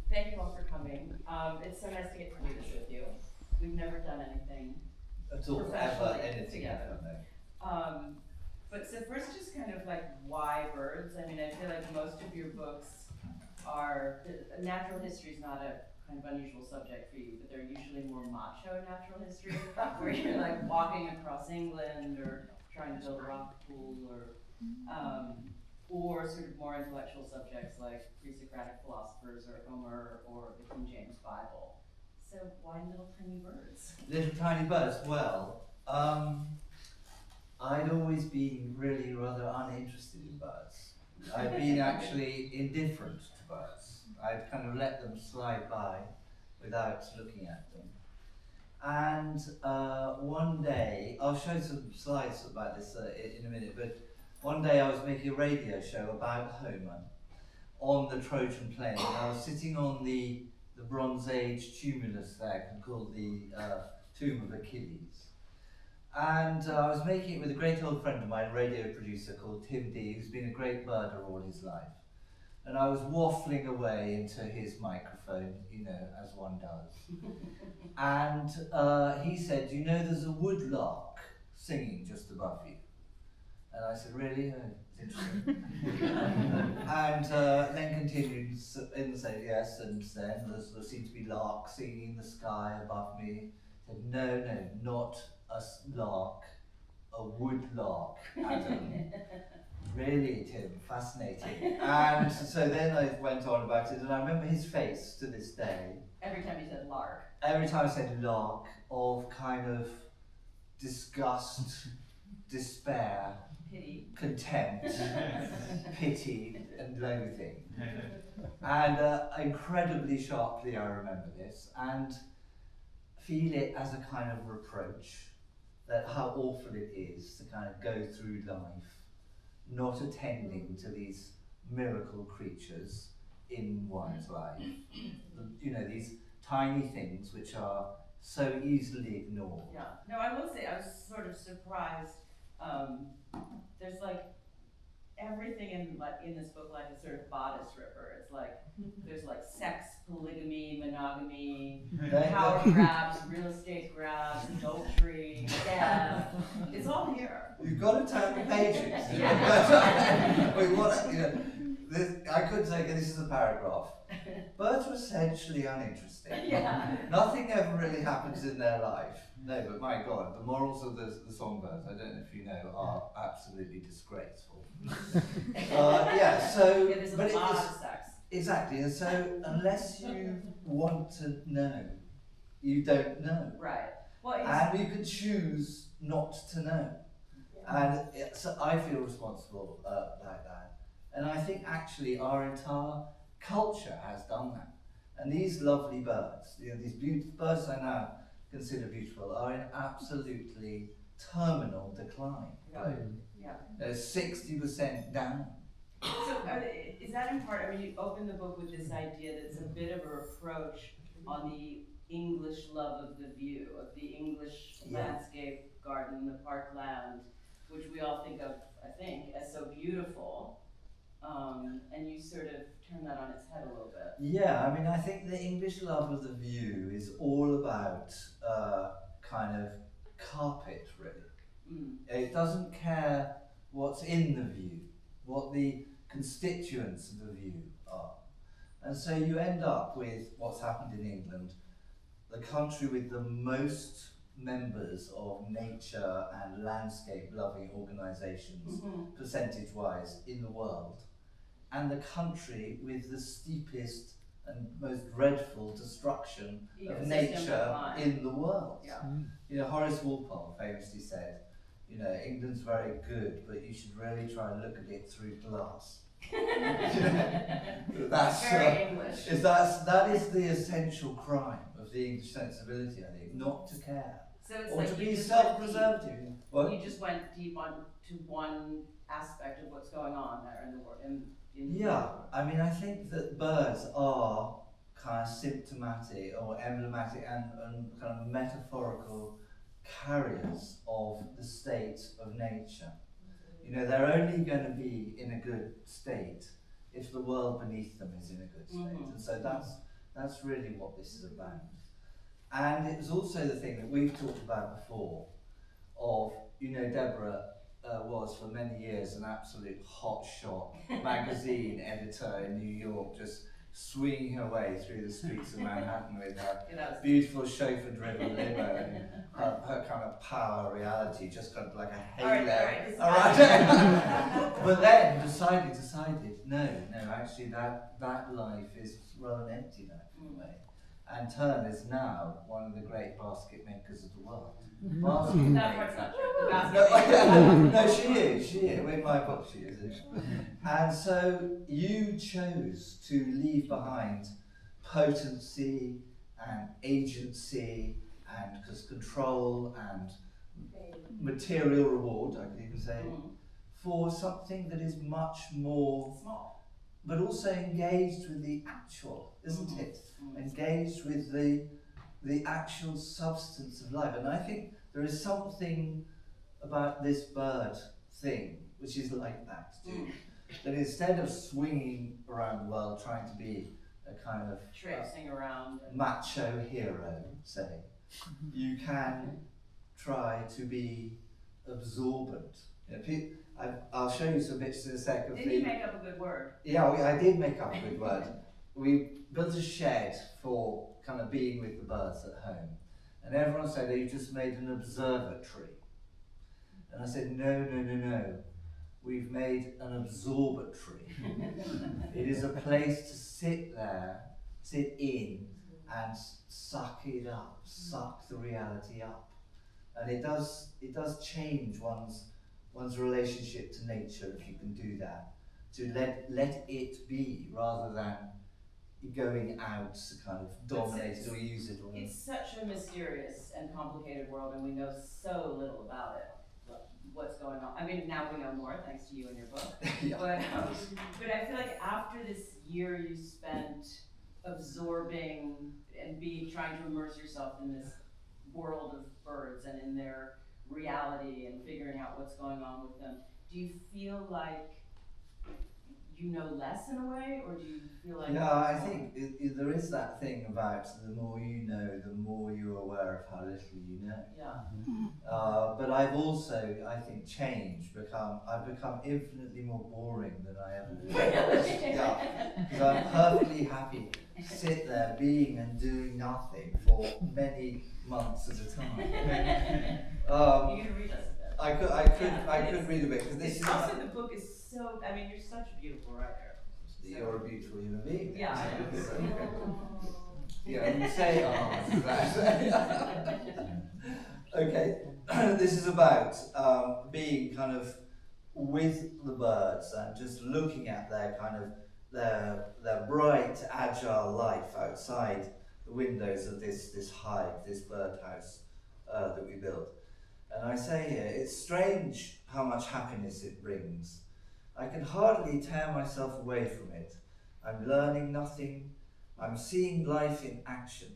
Thank you all for coming. It's so nice to get to do this with you. We've never done anything At all, ever, professionally anything together. ever, no. But so first, just kind of like why birds? I mean, I feel like most of your books are, natural history is not a kind of unusual subject for you, but they're usually more macho natural history, where you're like walking across England or trying to build a rock pool or sort of more intellectual subjects like pre-Socratic philosophers or Homer or the King James Bible. So why little tiny birds? Little tiny birds, well, I'd always been really rather uninterested in birds. I've been actually indifferent to birds. I'd kind of let them slide by without looking at them. And one day, I'll show some slides about this in a minute, but one day I was making a radio show about Homer on the Trojan Plain. I was sitting on the Bronze Age tumulus there called the Tomb of Achilles. And I was making it with a great old friend of mine, a radio producer called Tim D, who's been a great birder all his life. And I was waffling away into his microphone, you know, as one does. And he said, you know, there's a woodlark singing just above you. And I said, really? Oh, it's interesting. And then continued and said, yes, and then there seemed to be larks singing in the sky above me. I said, no, not a lark, a woodlark, Adam. Really, Tim, fascinating. And so then I went on about it, and I remember his face to this day. Every time you said lark. Every time I said lark, of kind of disgust, despair, pity, contempt, pity, and loathing. And incredibly sharply I remember this, and feel it as a kind of reproach, that how awful it is to kind of go through life not attending to these miracle creatures in one's life. You know, these tiny things which are so easily ignored. Yeah. No, I will say I was sort of surprised. There's like everything in this book like a sort of bodice ripper. It's like there's like sex, polygamy, monogamy, power grabs, real estate grabs, adultery, death. It's all here. You've got to turn the pages. Wait, what? You know, I could say this is a paragraph. Birds are essentially uninteresting. Yeah. Nothing ever really happens in their life. No, but my God, the morals of the songbirds, I don't know if you know, are absolutely disgraceful. There's a lot of sex. Exactly, and so unless you want to know, you don't know. Right. Well, and you can choose not to know. And so I feel responsible like that. And I think actually our entire culture has done that. And these lovely birds, you know, these birds I now consider beautiful, are in absolutely terminal decline. Right. Yeah. They're 60% down. So is that in part, I mean, you open the book with this idea that it's a bit of a reproach on the English love of the view, of the English landscape garden, the parkland, which we all think of, I think, as so beautiful. And you sort of turn that on its head a little bit. Yeah, I mean, I think the English love of the view is all about kind of carpet, really. It doesn't care what's in the view, what the constituents of the view are. And so you end up with what's happened in England, the country with the most members of nature and landscape loving organisations, percentage-wise, in the world, and the country with the steepest and most dreadful destruction of nature in the world. Yeah. You know, Horace Walpole famously said, you know, England's very good, but you should really try and look at it through glass. That's very English. That is the essential crime of the English sensibility, I think, not to care. So it's or like to be self-preservative. You just went deep to one aspect of what's going on there in the world. I mean, I think that birds are kind of symptomatic or emblematic and kind of metaphorical carriers of the state of nature. You know, they're only going to be in a good state if the world beneath them is in a good state. And so that's really what this is about. And it was also the thing that we've talked about before of, Deborah was for many years an absolute hotshot magazine editor in New York, just swinging her way through the streets of Manhattan with her beautiful chauffeur-driven limo and her kind of power reality, just kind of like a halo. All right. But then decided, no, actually that life is rather empty now in a way. And Turn is now one of the great basket makers of the world. Basket That part's not true. The basket no, she is. In my book she is. And so you chose to leave behind potency and agency and control and material reward, I could even say, for something that is much more small, but also engaged with the actual, isn't it? Engaged with the actual substance of life. And I think there is something about this bird thing which is like that too. That instead of swinging around the world trying to be a kind of traipsing around macho hero, say, you can try to be absorbent. I'll show you some bits in a second. Didn't you make up a good word? Yeah, I did make up a good word. We built a shed for kind of being with the birds at home. And everyone said, you've just made an observatory. And I said, no. We've made an absorbatory. It is a place to sit in and suck it up, suck the reality up. And it does change one's relationship to nature if you can do that. To let it be rather than going out to kind of dominate it or use it. It's such a mysterious and complicated world, and we know so little about it. What's going on? I mean, now we know more thanks to you and your book. Yeah. But I feel like after this year you spent absorbing and trying to immerse yourself in this world of birds and in their reality and figuring out what's going on with them, do you feel like you know less in a way, or do you feel like... Yeah, I think there is that thing about the more you know, the more you're aware of how little you know. Yeah. But I've also, I think, I've become infinitely more boring than I ever was. Yeah, because I'm perfectly happy to sit there being and doing nothing for many months at a time. You can read us a bit. I could read a bit, because this is... Also, the book is so, I mean, you're such a beautiful writer. You're a beautiful human being. Yeah. Yeah, you say, okay, this is about being kind of with the birds and just looking at their kind of their bright, agile life outside the windows of this hive, this birdhouse that we built. And I say here, it's strange how much happiness it brings. I can hardly tear myself away from it. I'm learning nothing. I'm seeing life in action.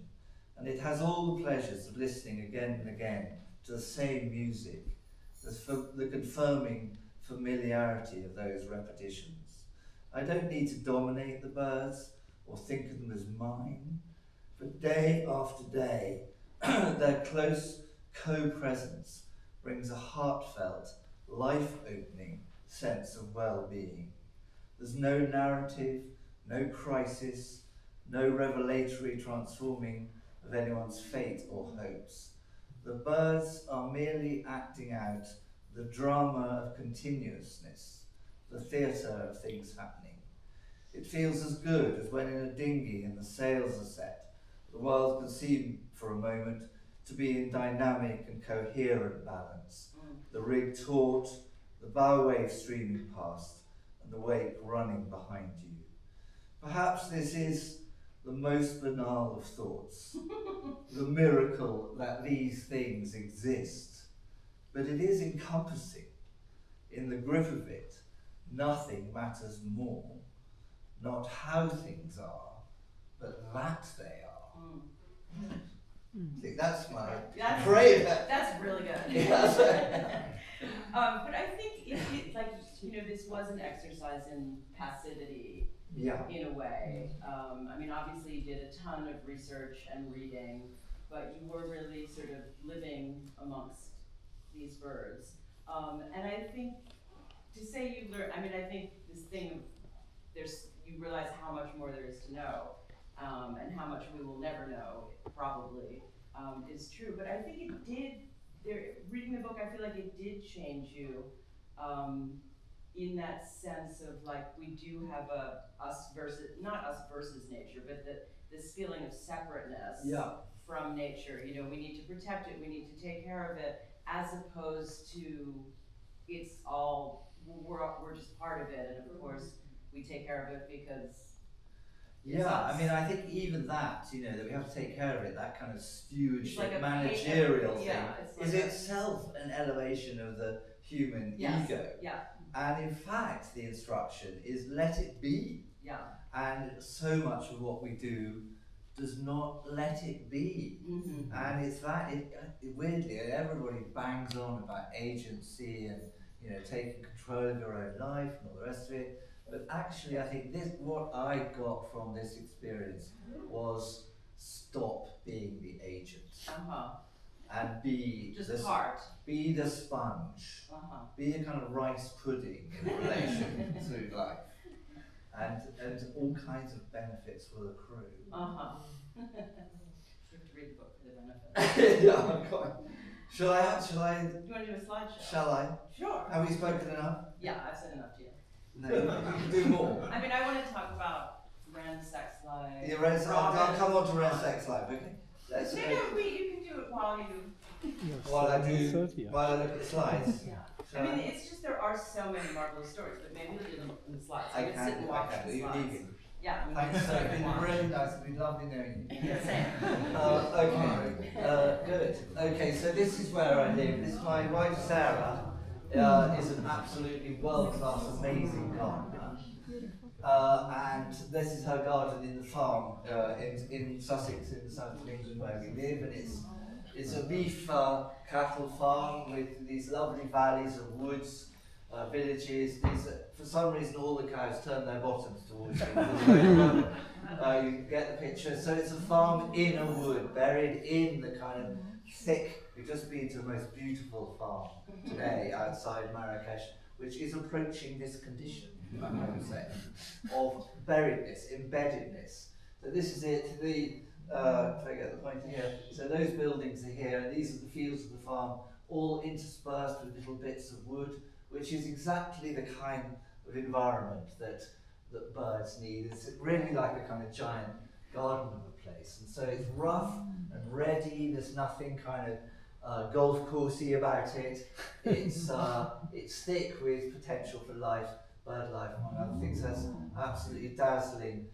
And it has all the pleasures of listening again and again to the same music, the confirming familiarity of those repetitions. I don't need to dominate the birds or think of them as mine, but day after day, their close co-presence brings a heartfelt, life-opening sense of well-being. There's no narrative, no crisis, no revelatory transforming of anyone's fate or hopes. The birds are merely acting out the drama of continuousness, the theatre of things happening. It feels as good as when in a dinghy and the sails are set, the world can seem for a moment to be in dynamic and coherent balance. The rig taut, the bow wave streaming past, and the wake running behind you. Perhaps this is the most banal of thoughts, the miracle that these things exist, but it is encompassing. In the grip of it, nothing matters more, not how things are, but that they are. I think that's my phrase. That's really good. Yes. But I think like this was an exercise in passivity Yeah. in a way. I mean, obviously you did a ton of research and reading, but you were really sort of living amongst these birds. And I think to say you learn, I mean, I think this thing of you realize how much more there is to know, and how much we will never know, probably, is true. But I think it did, reading the book, I feel like it did change you, in that sense of like, we do have not us versus nature, but this feeling of separateness from nature. We need to protect it, we need to take care of it, as opposed to it's all, we're just part of it, and of course we take care of it because I mean, I think even that, that we have to take care of it, that kind of stewardship, like managerial thing, like is itself an elevation of the human ego. Yeah. And in fact, the instruction is let it be. Yeah. And so much of what we do does not let it be. Mm-hmm. And it's that, weirdly, everybody bangs on about agency and, taking control of your own life and all the rest of it. But actually, I think what I got from this experience was stop being the agent. And be be the sponge, be a kind of rice pudding in relation to life, and all kinds of benefits will accrue. You have to read the book for the benefits. Yeah, I'm quite. Shall I? Do you want to do a slideshow? Shall I? Sure. Have we spoken enough? Yeah, I've said enough to you. No, you can do more. I mean, I want to talk about Ren, sex life. Yeah, I'll come on to Ren, sex life. Okay. You can do it while you. While I look at the slides. Yeah. I mean, it's just there are so many marvelous stories, but maybe we'll do them in the slides. I can sit and watch the slides. Yeah. Thanks, so it's been really nice. It's been lovely knowing you. Yeah, same. Okay. Good. Okay, so this is where I live. This is my wife Sarah. Is an absolutely world-class, amazing gardener. And this is her garden in the farm in Sussex, in the south of England where we live, and it's a beef cattle farm with these lovely valleys of woods, villages. For some reason, all the cows turn their bottoms towards you. You get the picture. So it's a farm in a wood, buried in the kind of thick. We've just been to the most beautiful farm today outside Marrakesh, which is approaching this condition, I would say, of buriedness, embeddedness. So this is it. If I get the point here, so those buildings are here, and these are the fields of the farm, all interspersed with little bits of wood, which is exactly the kind of environment that birds need. It's really like a kind of giant garden of a place, and so it's rough and ready. There's nothing kind of golf coursey about it. It's thick with potential for life, bird life, among other things. That's absolutely dazzling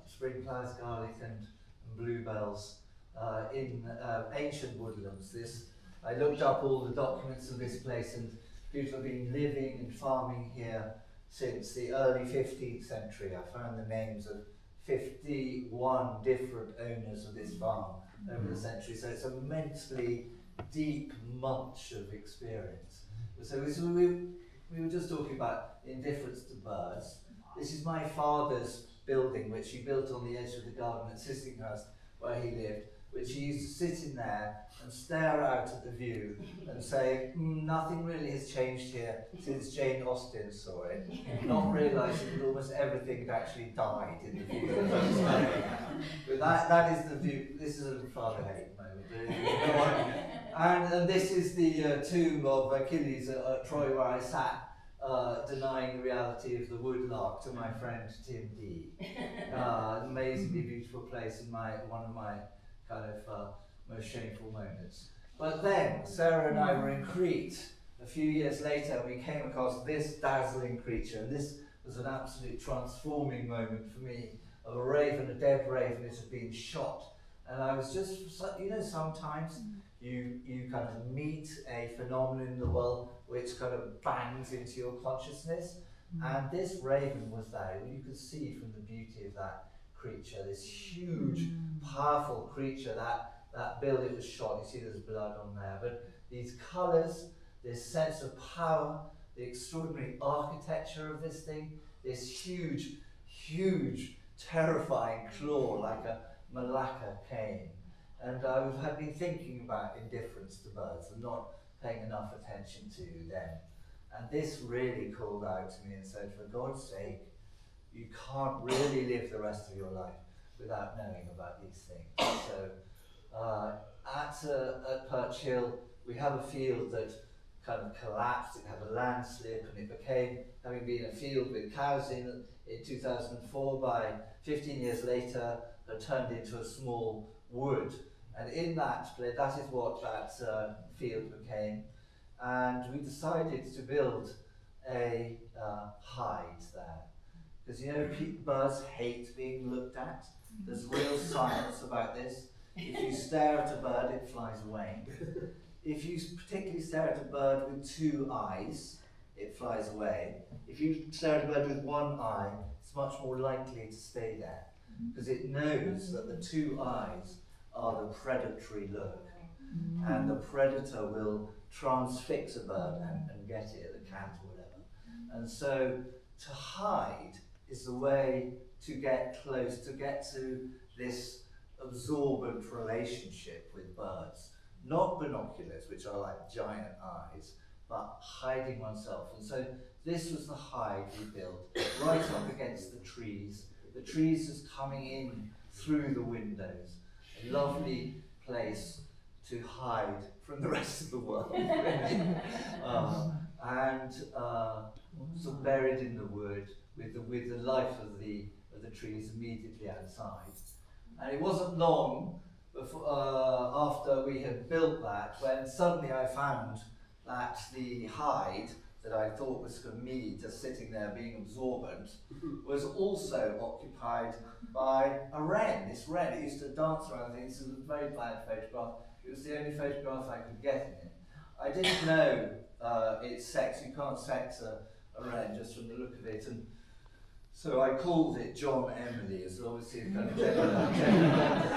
spring flowers, garlic, and bluebells in ancient woodlands. I looked up all the documents of this place, and people have been living and farming here since the early 15th century. I found the names of 51 different owners of this farm over the century, so it's immensely deep munch of experience. So we were just talking about indifference to birds. This is my father's building, which he built on the edge of the garden at Sissinghurst, where he lived, which he used to sit in there and stare out at the view and say, nothing really has changed here since Jane Austen saw it, not realising that almost everything had actually died in the view. But that is the view. This is a father hate moment. And this is the tomb of Achilles at Troy, where I sat denying the reality of the woodlark to my friend Tim D. An amazingly beautiful place in one of my kind of most shameful moments. But then Sarah and I were in Crete a few years later, and we came across this dazzling creature, and this was an absolute transforming moment for me, of a raven, a dead raven that had been shot. And I was just, sometimes you kind of meet a phenomenon in the world which kind of bangs into your consciousness, and this raven was there. You could see from the beauty of that creature, this huge, powerful creature, that bill it was shot, you see there's blood on there, but these colours, this sense of power, the extraordinary architecture of this thing, this huge, huge, terrifying claw like a Malacca cane. And I had been thinking about indifference to birds and not paying enough attention to them. And this really called out to me and said, for God's sake, you can't really live the rest of your life without knowing about these things. So at Perch Hill, we have a field that kind of collapsed. It had a landslip, and it became, having been a field with cows in 2004, by 15 years later, had turned into a small wood. And in that place, that is what that field became. And we decided to build a hide there. Because you know, birds hate being looked at. There's real science about this. If you stare at a bird, it flies away. If you particularly stare at a bird with two eyes, it flies away. If you stare at a bird with one eye, it's much more likely to stay there, because it knows that the two eyes are the predatory look, and the predator will transfix a bird and get it, a cat or whatever. And so to hide is the way to get close, to get to this absorbent relationship with birds. Not binoculars, which are like giant eyes, but hiding oneself. And so this was the hide we built, right up against the trees. The trees just coming in through the windows. A lovely place to hide from the rest of the world, really. So buried in the wood with the life of the trees immediately outside. And it wasn't long before, after we had built that, when suddenly I found that the hide that I thought was for me, just sitting there being absorbent, was also occupied by a wren. This wren, it used to dance around things. This is a very bad photograph. It was the only photograph I could get in it. I didn't know its sex. You can't sex a wren just from the look of it. And so I called it John Emily, as obviously a kind of gender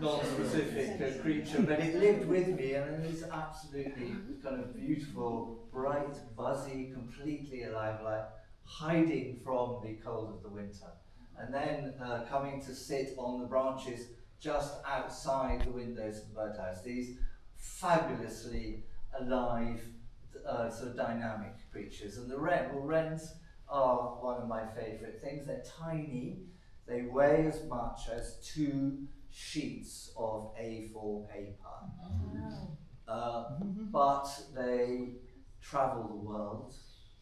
non-specific creature, but it lived with me, and it was absolutely kind of beautiful, bright, buzzy, completely alive, like hiding from the cold of the winter. And then coming to sit on the branches just outside the windows of the birdhouse. These fabulously alive, sort of dynamic creatures. And the wren, well, wrens are one of my favourite things. They're tiny. They weigh as much as 2 sheets of A4 paper. But they travel the world.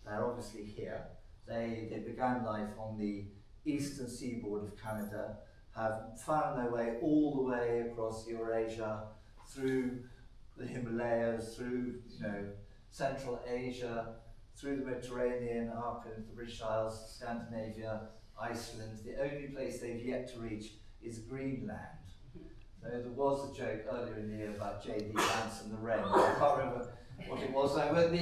They're obviously here. They began life on the eastern seaboard of Canada, have found their way all the way across Eurasia, through the Himalayas, through Central Asia, through the Mediterranean, up into the British Isles, Scandinavia, Iceland. The only place they've yet to reach is Greenland. So there was a joke earlier in the year about J.D. Vance and the wren. I can't remember what it was now, but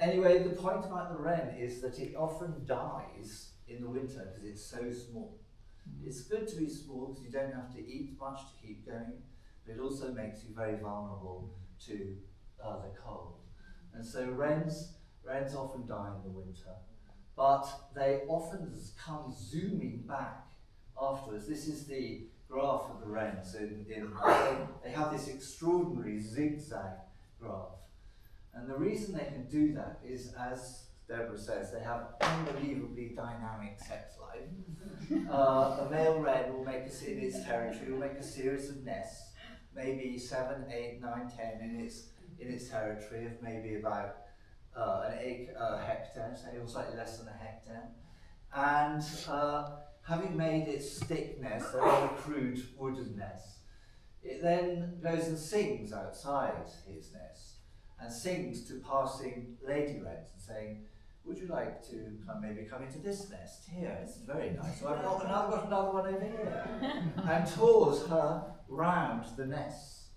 anyway, the point about the wren is that it often dies in the winter because it's so small. It's good to be small because you don't have to eat much to keep going, but it also makes you very vulnerable to the cold. And so wrens often die in the winter, but they often come zooming back afterwards. This is the graph of the wrens. They have this extraordinary zigzag graph. And the reason they can do that is, as Deborah says, they have unbelievably dynamic sex life. A male wren will make in its territory will make a series of nests, maybe 7, 8, 9, 10 in its territory of maybe about a hectare, say, or slightly less than a hectare. And having made its stick nest, a rather crude wooden nest, it then goes and sings outside its nest, and sings to passing lady wrens and saying, would you like to maybe come into this nest here? It's very nice. So I've got another one over here. And tours her round the nests.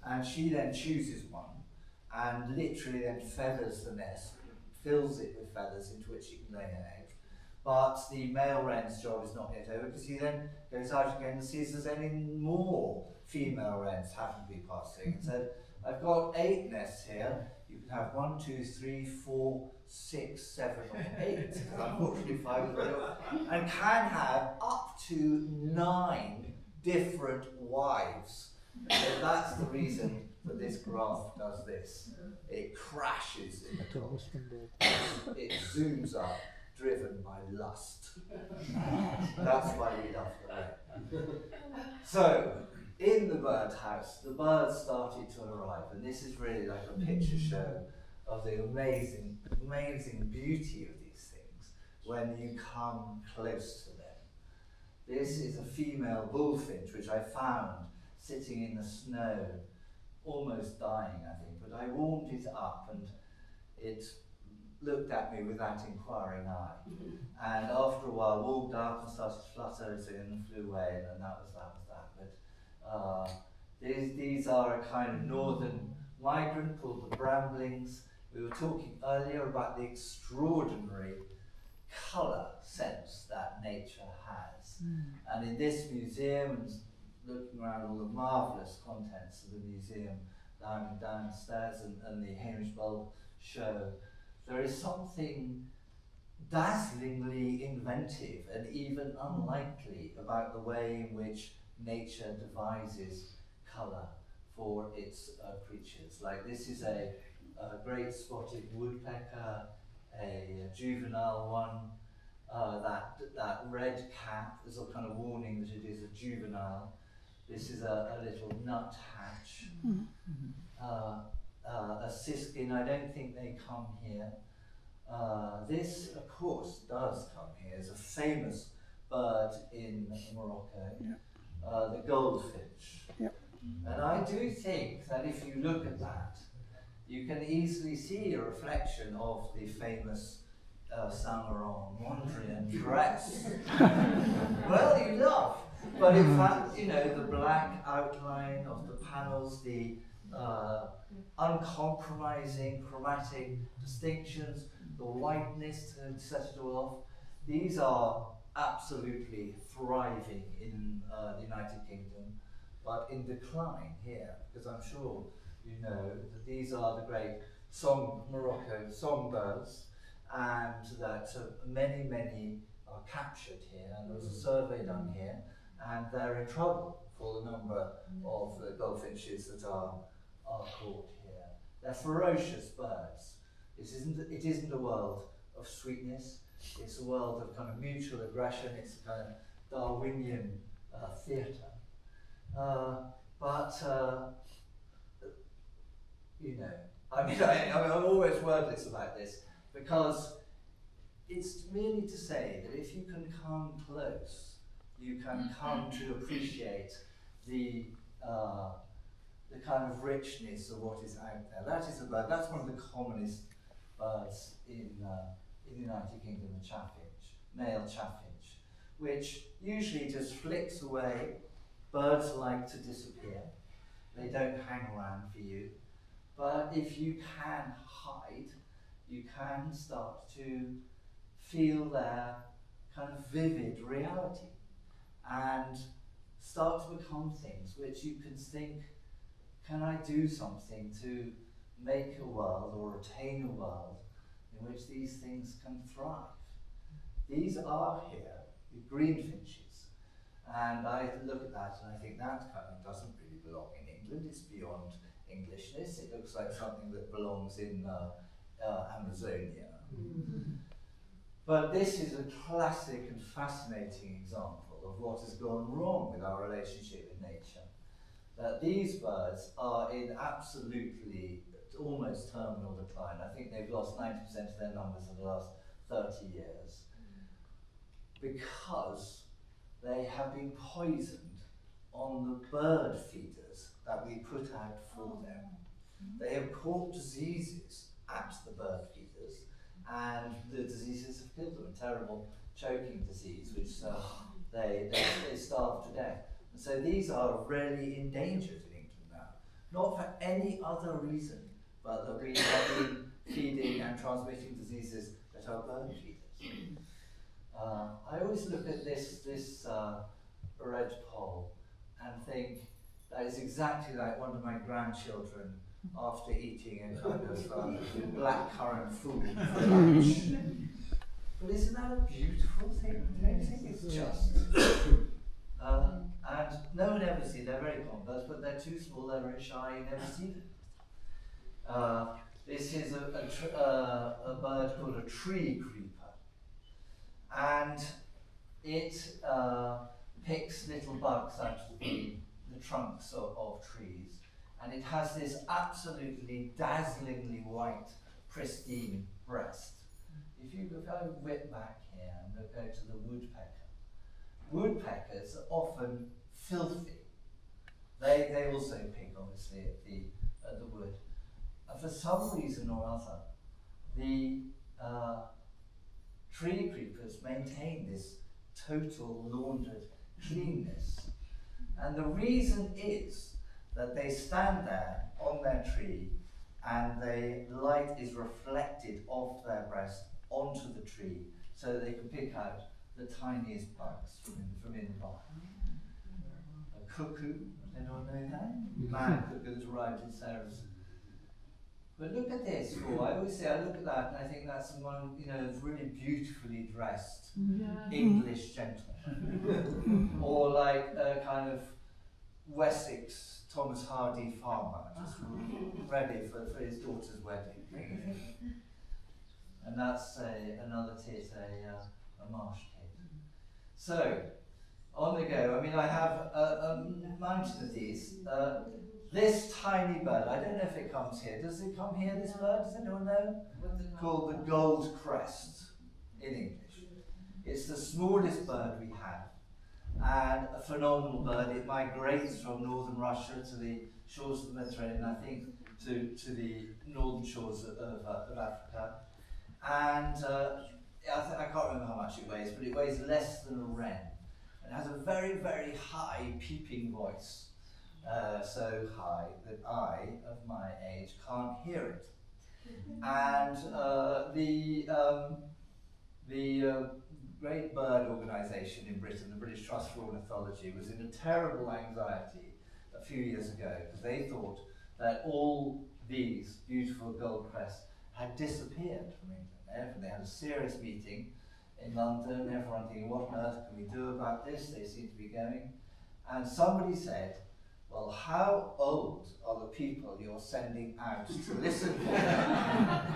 And she then chooses one and literally then feathers the nest, fills it with feathers into which she can lay an egg. But the male wren's job is not yet over, because he then goes out again and sees there's any more female wrens happen to be passing, and said, I've got 8 nests here. You can have 1, 2, 3, 4, 6, 7, or 8. Because unfortunately 5 is real. And can have up to 9 different wives. So that's the reason that this graph does this. It crashes in the top. It zooms up, driven by lust. That's why we love the red. So, in the birdhouse, the birds started to arrive, and this is really like a picture show of the amazing, amazing beauty of these things when you come close to them. This is a female bullfinch, which I found sitting in the snow, almost dying, I think, but I warmed it up and it looked at me with that inquiring eye. And after a while warmed up and started to flutter and flew away, and that was that. But these are a kind of northern migrant called the bramblings. We were talking earlier about the extraordinary colour sense that nature has. And in this museum, and looking around all the marvellous contents of the museum downstairs and the Hamish Bulb show, there is something dazzlingly inventive and even unlikely about the way in which nature devises colour for its creatures. Like this is a great spotted woodpecker, a juvenile one. That red cap is a kind of warning that it is a juvenile. This is a little nuthatch. A siskin, I don't think they come here. This, of course, does come here. It's a famous bird in Morocco, the goldfinch. And I do think that if you look at that, you can easily see a reflection of the famous Saint Laurent Mondrian dress. Well, you laugh. But in fact, you know, the black outline of the panels, the uncompromising chromatic distinctions, the whiteness to set it all off, these are absolutely thriving in the United Kingdom, but in decline here, because I'm sure you know that these are the great Morocco songbirds, and that many are captured here, and there was a survey done here, and they're in trouble for the number of goldfinches that are caught here. They're ferocious birds. It isn't a world of sweetness, it's a world of kind of mutual aggression, it's a kind of Darwinian theatre. You know, I'm always wordless about this, because it's merely to say that if you can come close, you can come to appreciate the kind of richness of what is out there. That is a bird. That's one of the commonest birds in the United Kingdom, the chaffinch, male chaffinch, which usually just flicks away. Birds like to disappear. They don't hang around for you. But if you can hide, you can start to feel their kind of vivid reality and start to become things which you can think, can I do something to make a world or attain a world in which these things can thrive? These are here, the greenfinches, and I look at that and I think that kind of doesn't really belong in England. It's beyond Englishness. It looks like something that belongs in Amazonia. But this is a classic and fascinating example of what has gone wrong with our relationship with nature. That these birds are in absolutely almost terminal decline. I think they've lost 90% of their numbers in the last 30 years because they have been poisoned on the bird feeders that we put out for them. They have caught diseases at the bird feeders, and the diseases have killed them. A terrible choking disease, which they starve to death. And so these are really endangered in England now, not for any other reason, but that we have been feeding and transmitting diseases that are bird feeders. I always look at this red poll and think that is exactly like one of my grandchildren after eating a kind of blackcurrant food for lunch. But isn't that a beautiful thing? Don't you think it's just? And no one ever sees, they're very complex, but they're too small, they're very shy, you never see them. This is a bird called a tree creeper. And it picks little bugs out of the trunks of trees. And it has this absolutely dazzlingly white, pristine breast. If I whip back here and go to the woodpecker, woodpeckers are often filthy. They also pick, obviously, at the wood. And for some reason or other, the tree creepers maintain this total laundered cleanness. And the reason is that they stand there on their tree and the light is reflected off their breast onto the tree so that they can pick out the tiniest bugs from in the bark. A cuckoo, does anyone know that? Man cuckoo that's arrived in Sarah's. But look at this, I always say, I look at that and I think that's one, really beautifully dressed English gentleman. Or like a kind of Wessex Thomas Hardy farmer, just ready for his daughter's wedding. And that's another tit, a marsh tit. So, on the go, I have a mountain of these. This tiny bird, I don't know if it comes here. Does it come here, this bird? Does anyone know? Called the gold crest in English. It's the smallest bird we have, and a phenomenal bird. It migrates from northern Russia to the shores of the Mediterranean, I think to the northern shores of Africa. And I can't remember how much it weighs, but it weighs less than a wren. It has a very, very high peeping voice. So high that I, of my age, can't hear it. And the great bird organisation in Britain, the British Trust for Ornithology, was in a terrible anxiety a few years ago because they thought that all these beautiful goldcrests had disappeared from England. They had a serious meeting in London, everyone thinking, what on earth can we do about this? They seem to be going. And somebody said, well, how old are the people you're sending out to listen for them?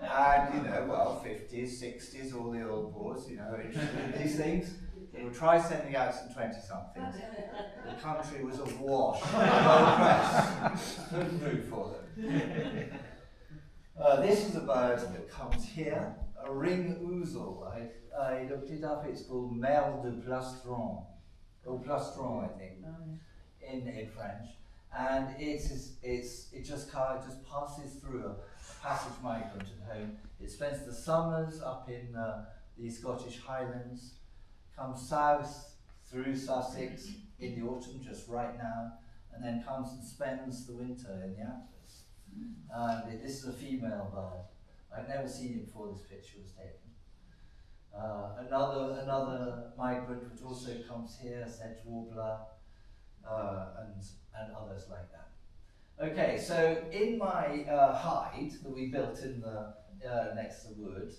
And, 50s, 60s, all the old boys, interested in these things. They would try sending out some 20-somethings. The country was awash with old press. Couldn't root for them. This is a bird that comes here, a ring ouzel. I looked it up, it's called Merle de Plastron, or Plastron, I think. In French, and it just passes through a passage migrant at home. It spends the summers up in the Scottish Highlands, comes south through Sussex in the autumn, just right now, and then comes and spends the winter in the Atlas. And this is a female bird. I'd never seen it before this picture was taken. Another migrant which also comes here, sedge warbler, and others like that. Okay, so in my hide that we built in the next to the wood,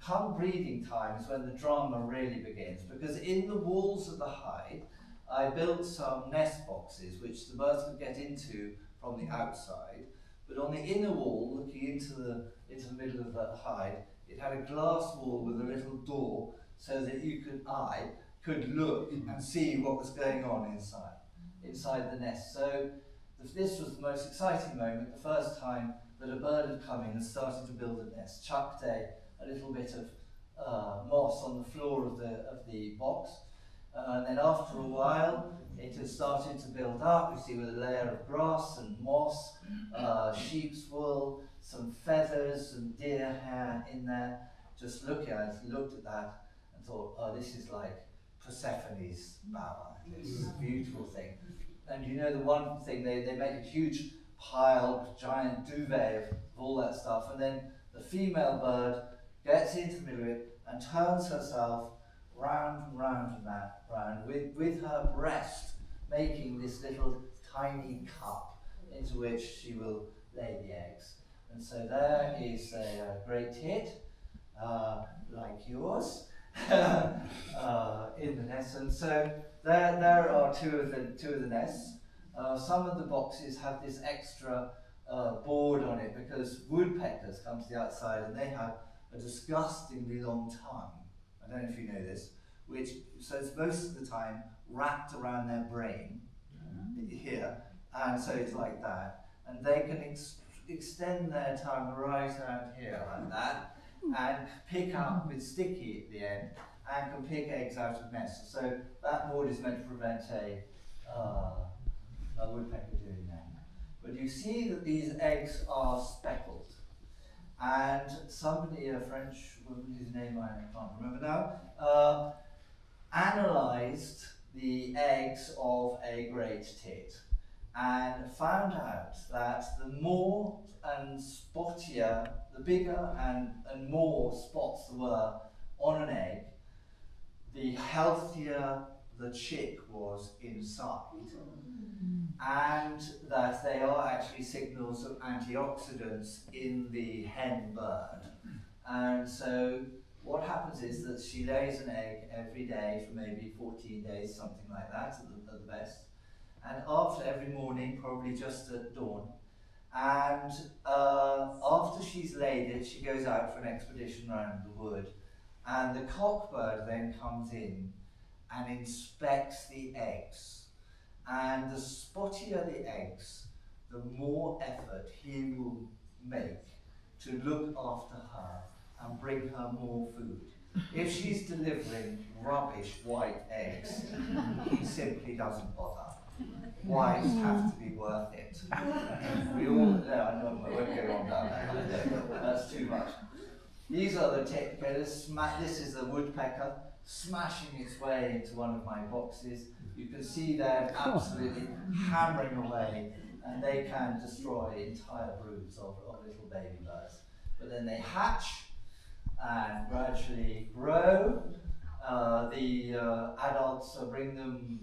come breeding time is when the drama really begins, because in the walls of the hide I built some nest boxes which the birds could get into from the outside, but on the inner wall, looking into the middle of the hide, it had a glass wall with a little door so that I could look and see what was going on inside the nest. So this was the most exciting moment, the first time that a bird had come in and started to build a nest, chucked a little bit of moss on the floor of the box, and then after a while it had started to build up. You see with a layer of grass and moss, sheep's wool, some feathers and deer hair in there. Just looked at that and thought, oh, this is like Persephone's bower. This is a beautiful thing. And the one thing, they make a huge pile, giant duvet of all that stuff, and then the female bird gets into the middle of it and turns herself round and round and round with her breast making this little tiny cup into which she will lay the eggs. And so there is a great tit, like yours, in the nest. And so there are two of the nests. Some of the boxes have this extra board on it because woodpeckers come to the outside and they have a disgustingly long tongue. I don't know if you know this, which so it's most of the time wrapped around their brain here, and so it's like that, and they can extend their tongue right out here like that, and pick up with sticky at the end, and can pick eggs out of nests. So that board is meant to prevent a woodpecker doing that. But you see that these eggs are speckled. And somebody, a French woman whose name I can't remember now, analysed the eggs of a great tit and found out that the more and spottier, the bigger and more spots there were on an egg, the healthier the chick was inside, and that they are actually signals of antioxidants in the hen bird. And so what happens is that she lays an egg every day for maybe 14 days, something like that, at the best. And after every morning, probably just at dawn. And after she's laid it, she goes out for an expedition around the wood. And the cockbird then comes in and inspects the eggs. And the spottier the eggs, the more effort he will make to look after her and bring her more food. If she's delivering rubbish white eggs, he simply doesn't bother. Whites have to be worth it. We all know, I know I won't go on down that, that's too much. These are the tit killers. This is the woodpecker smashing its way into one of my boxes. You can see they're absolutely hammering away, and they can destroy entire broods of little baby birds. But then they hatch and gradually grow. The adults bring them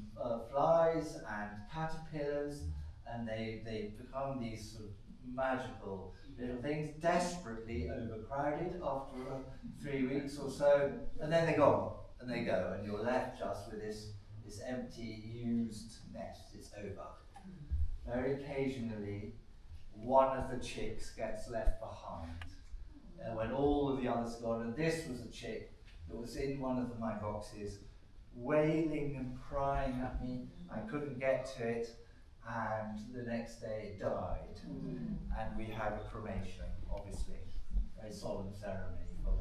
flies and caterpillars, and they become these sort of magical little things, desperately overcrowded after 3 weeks or so, and then they're gone, and they go, and you're left just with this empty, used nest. It's over. Very occasionally, one of the chicks gets left behind. When all of the others are gone, and this was a chick that was in one of my boxes, wailing and crying at me. I couldn't get to it, and the next day it died. And we had a cremation, obviously, very solemn ceremony for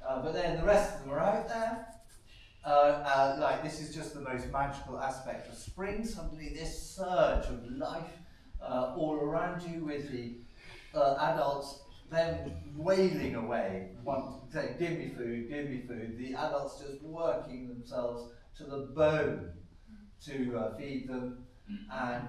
that. But then the rest of them are out there. Like this is just the most magical aspect of spring. Suddenly this surge of life all around you, with the adults then wailing away, saying, give me food, give me food. The adults just working themselves to the bone to feed them, and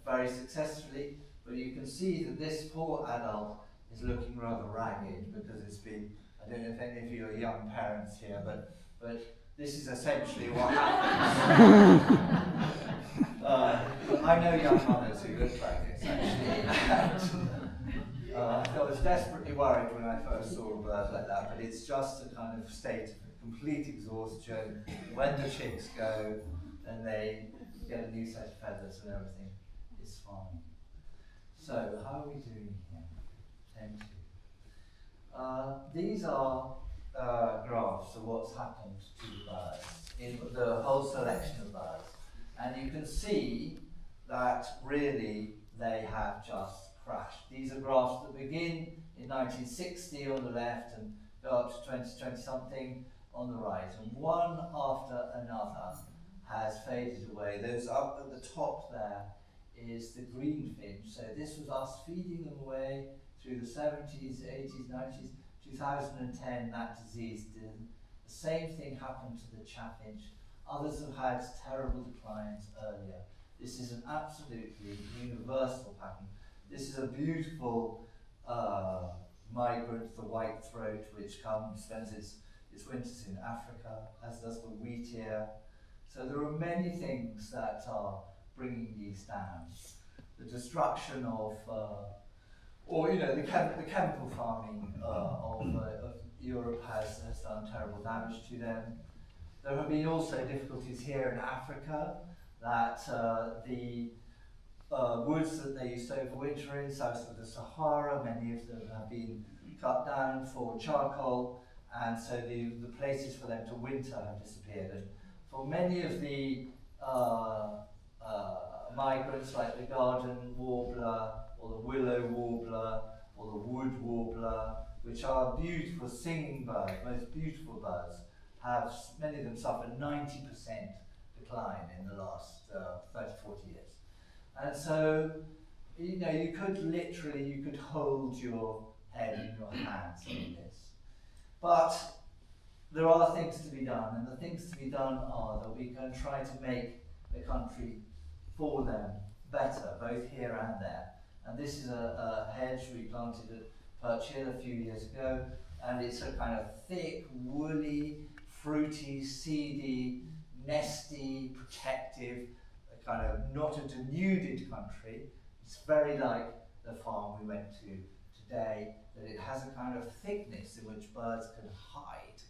very successfully. But you can see that this poor adult is looking rather ragged because it's been, I don't know if any of you are young parents here, but this is essentially what happens. I know young mothers who look like this, actually. I was desperately worried when I first saw a bird like that, but it's just a kind of state of complete exhaustion. When the chicks go, then they get a new set of feathers and everything is fine. So, how are we doing here? 10-2. These are graphs of what's happened to the birds, in the whole selection of birds. And you can see that really they have just crashed. These are graphs that begin in 1960 on the left and go up to 2020 something on the right. And one after another has faded away. Those up at the top there is the greenfinch. So this was us feeding them away through the 70s, 80s, 90s, 2010 that disease did. The same thing happened to the chaffinch. Others have had terrible declines earlier. This is an absolutely universal pattern. This is a beautiful migrant, the white throat, which spends its winters in Africa, as does the wheatear. So there are many things that are bringing these down. the destruction of, or you know, the chemical farming of Europe has done terrible damage to them. There have been also difficulties here in Africa that the woods that they used to overwinter in south of the Sahara, many of them have been cut down for charcoal, and so the places for them to winter have disappeared. And for many of the migrants, like the garden warbler, or the willow warbler, or the wood warbler, which are beautiful singing birds, most beautiful birds, have many of them suffered 90% decline in the last 30, 40 years. And so, you know, you could hold your head in your hands on this. But there are things to be done, and the things to be done are that we can try to make the country for them better, both here and there. And this is a hedge we planted at Perch Hill a few years ago, and it's a kind of thick, woolly, fruity, seedy, nesty, protective, kind of not a denuded country. It's very like the farm we went to today, that it has a kind of thickness in which birds can hide.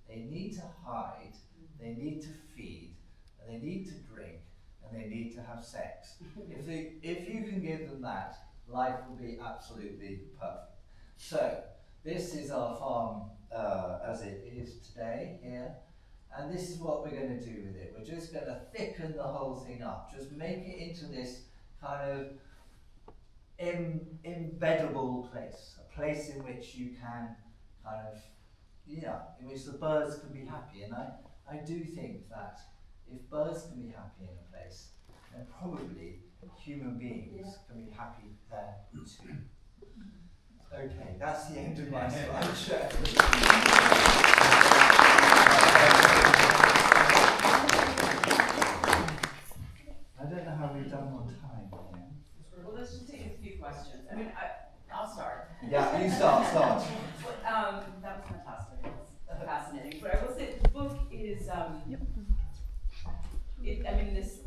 They need to hide, they need to feed, and they need to drink, and they need to have sex. If you can give them that, life will be absolutely perfect. So, this is our farm as it is today here. And this is what we're going to do with it. We're just going to thicken the whole thing up. Just make it into this kind of embeddable place. A place in which you can kind of, in which the birds can be happy. And I do think that if birds can be happy in a place, then probably human beings can be happy there too. Okay, that's the end of my slideshow. I don't know how we've done on time. Well, let's just take a few questions. I mean, I'll start. Yeah, you start. That was fantastic. That's fascinating. But I will say the book is,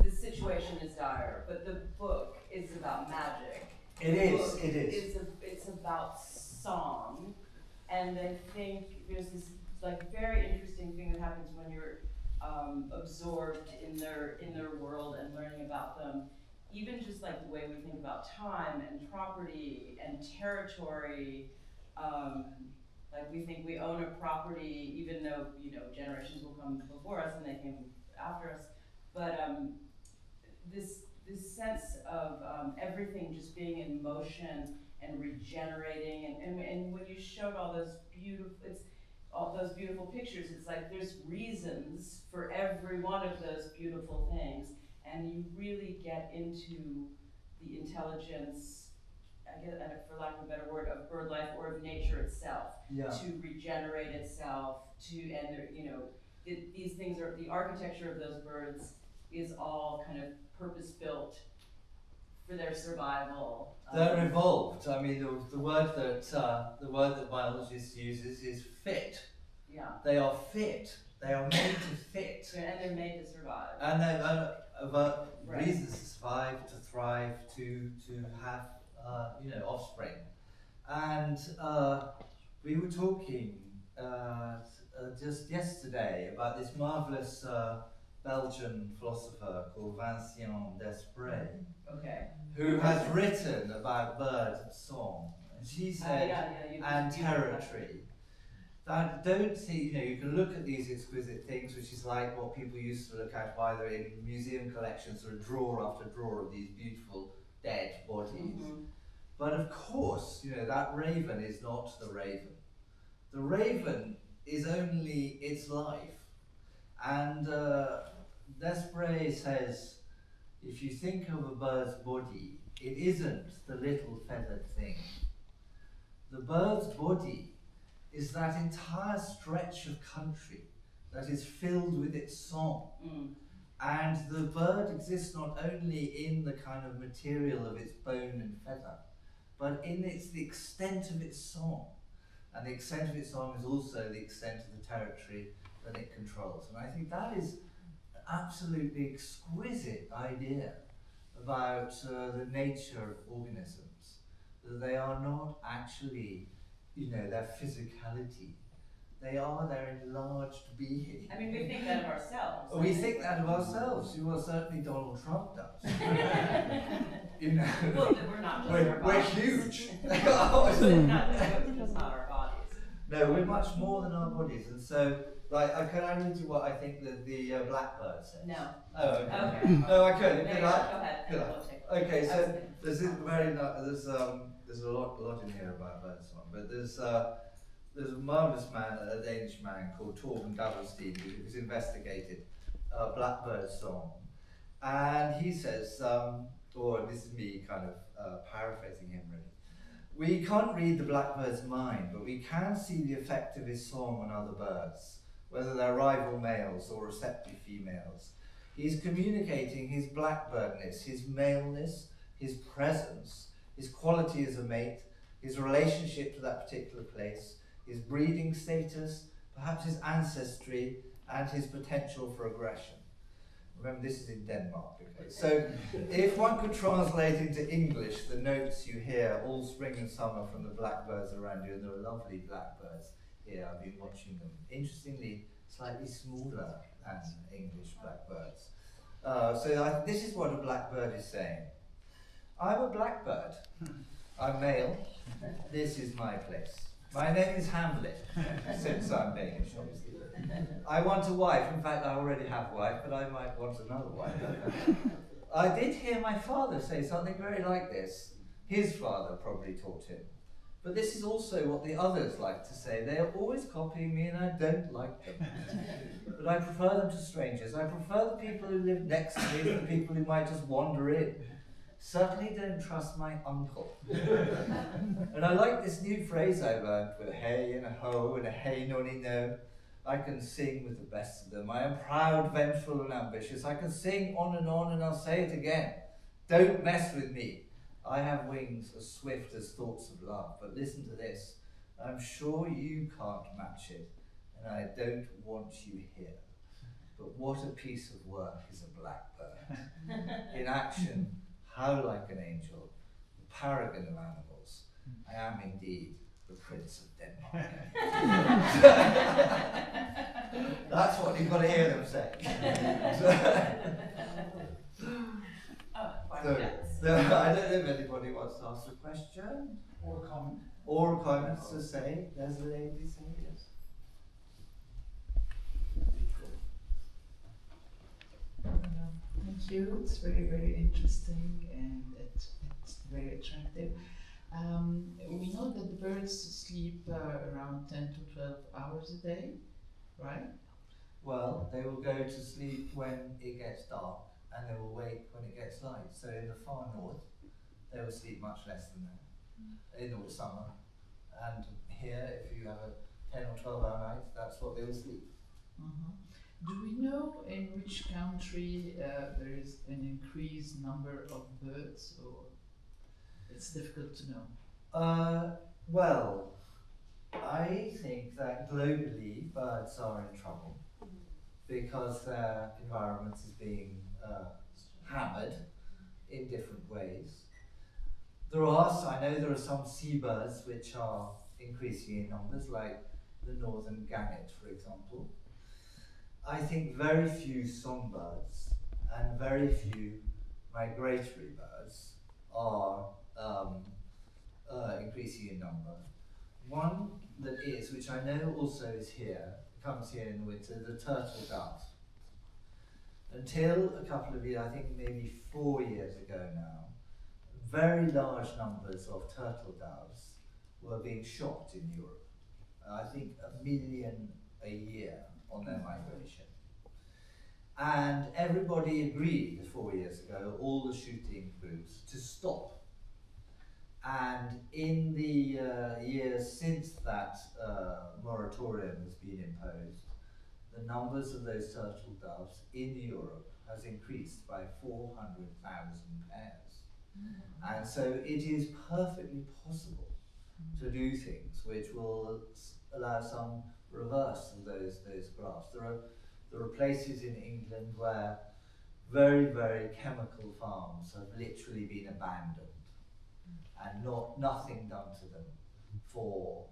this situation is dire, but the book is about magic. It is. It's about song, and I think there's this like very interesting thing that happens when you're absorbed in their world and learning about them. Even just like the way we think about time and property and territory, like we think we own a property, even though generations will come before us and they came after us. But this sense of everything just being in motion and regenerating, and when you showed all those beautiful pictures, it's like there's reasons for every one of those beautiful things, and you really get into the intelligence, I guess, for lack of a better word, of bird life or of nature itself, to regenerate itself, these things are, the architecture of those birds is all kind of purpose-built for their survival. They're evolved. I mean, the word that biologists use is fit. Yeah. They are fit. They are made to fit. And they're made to survive. And they're reasons to survive, to thrive, to have offspring. And we were talking just yesterday about this marvelous Belgian philosopher called Vincent Desprez, who has written about bird song. And she said, and territory. That don't see, you can look at these exquisite things, which is like what people used to look at either in museum collections or drawer after drawer of these beautiful dead bodies. Mm-hmm. But of course, that raven is not the raven. The raven is only its life. And Desprez says, if you think of a bird's body, it isn't the little feathered thing. The bird's body is that entire stretch of country that is filled with its song. Mm. And the bird exists not only in the kind of material of its bone and feather, but in the extent of its song. And the extent of its song is also the extent of the territory that it controls. And I think that is an absolutely exquisite idea about the nature of organisms, that they are not actually, their physicality. They are their enlarged being. I mean, we think that of ourselves. We think that of ourselves. Well, certainly Donald Trump does. Well, that we're not just our we're bodies. huge. It's just not our bodies. No, we're much more than our bodies, and so, can I read you what I think that the blackbird says? No. Oh, okay. Okay. No, I could. No, Could go I? ahead. Could I? We'll take it. Okay, so Okay. there's a lot in here about birdsong, but there's a marvelous man, a Danish man called Torben Gavelstein, who's investigated blackbird song, and he says, or this is me kind of paraphrasing him really. We can't read the blackbird's mind, but we can see the effect of his song on other birds, whether they're rival males or receptive females. He's communicating his blackbirdness, his maleness, his presence, his quality as a mate, his relationship to that particular place, his breeding status, perhaps his ancestry, and his potential for aggression. Remember, this is in Denmark, okay? So, if one could translate into English the notes you hear all spring and summer from the blackbirds around you, and there are lovely blackbirds here, I've been watching them. Interestingly, slightly smaller than English blackbirds. This is what a blackbird is saying. I'm a blackbird. I'm male. This is my place. My name is Hamlet, since I'm Danish, obviously. I want a wife. In fact, I already have a wife, but I might want another wife. I did hear my father say something very like this. His father probably taught him. But this is also what the others like to say. They are always copying me and I don't like them. But I prefer them to strangers. I prefer the people who live next to me than the people who might just wander in. Certainly don't trust my uncle. And I like this new phrase I learned with a hey and a ho and a hey nonny no. I can sing with the best of them. I am proud, vengeful and ambitious. I can sing on and I'll say it again. Don't mess with me. I have wings as swift as thoughts of love. But listen to this. I'm sure you can't match it, and I don't want you here. But what a piece of work is a blackbird. In action, how like an angel, the paragon of animals. I am indeed the Prince of Denmark. That's what you've got to hear them say. So, I don't know if anybody wants to ask a question Or a comment. or comments to say. There's a lady saying yes. Thank you. It's very, very interesting and it's very attractive. We know that the birds sleep around 10 to 12 hours a day, right? Well, they will go to sleep when it gets dark and they will wake when it gets light. So in the far north, they will sleep much less than that in the summer. And here, if you have a 10 or 12 hour night, that's what they will sleep. Mm-hmm. Do we know in which country there is an increased number of birds, or it's difficult to know? Well, I think that globally birds are in trouble because their environment is being hammered in different ways. I know there are some seabirds which are increasing in numbers, like the northern gannet, for example. I think very few songbirds and very few migratory birds are increasing in number. One that is, which I know also is here, comes here in the winter, the turtle dove. Until a couple of years, I think maybe 4 years ago now, very large numbers of turtle doves were being shot in Europe. I think 1 million a year on their migration. And everybody agreed 4 years ago, all the shooting groups, to stop. And in the years since that moratorium has been imposed, the numbers of those turtle doves in Europe has increased by 400,000 pairs. Mm-hmm. And so it is perfectly possible to do things which will allow some reverse of those graphs. There are places in England where very, very chemical farms have literally been abandoned and nothing done to them for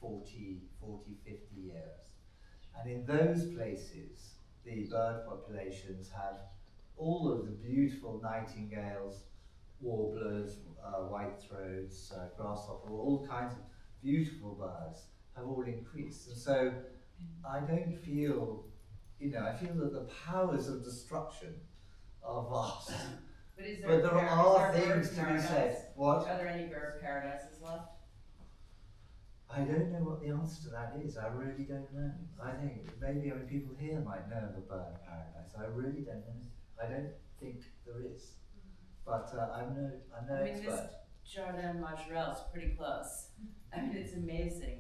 40, 50 years. And in those places, the bird populations have all of the beautiful nightingales, warblers, white-throats, grasshopper, all kinds of beautiful birds have all increased. And so I don't feel, I feel that the powers of destruction are vast. But is But there are is there things bird to be paradise? said. What? Are there any bird paradises left? I don't know what the answer to that is. I really don't know. I think maybe people here might know of a bird paradise. I really don't know. I don't think there is. But I'm no I mean, expert. this Jardin Majorelle is pretty close. I mean, it's amazing.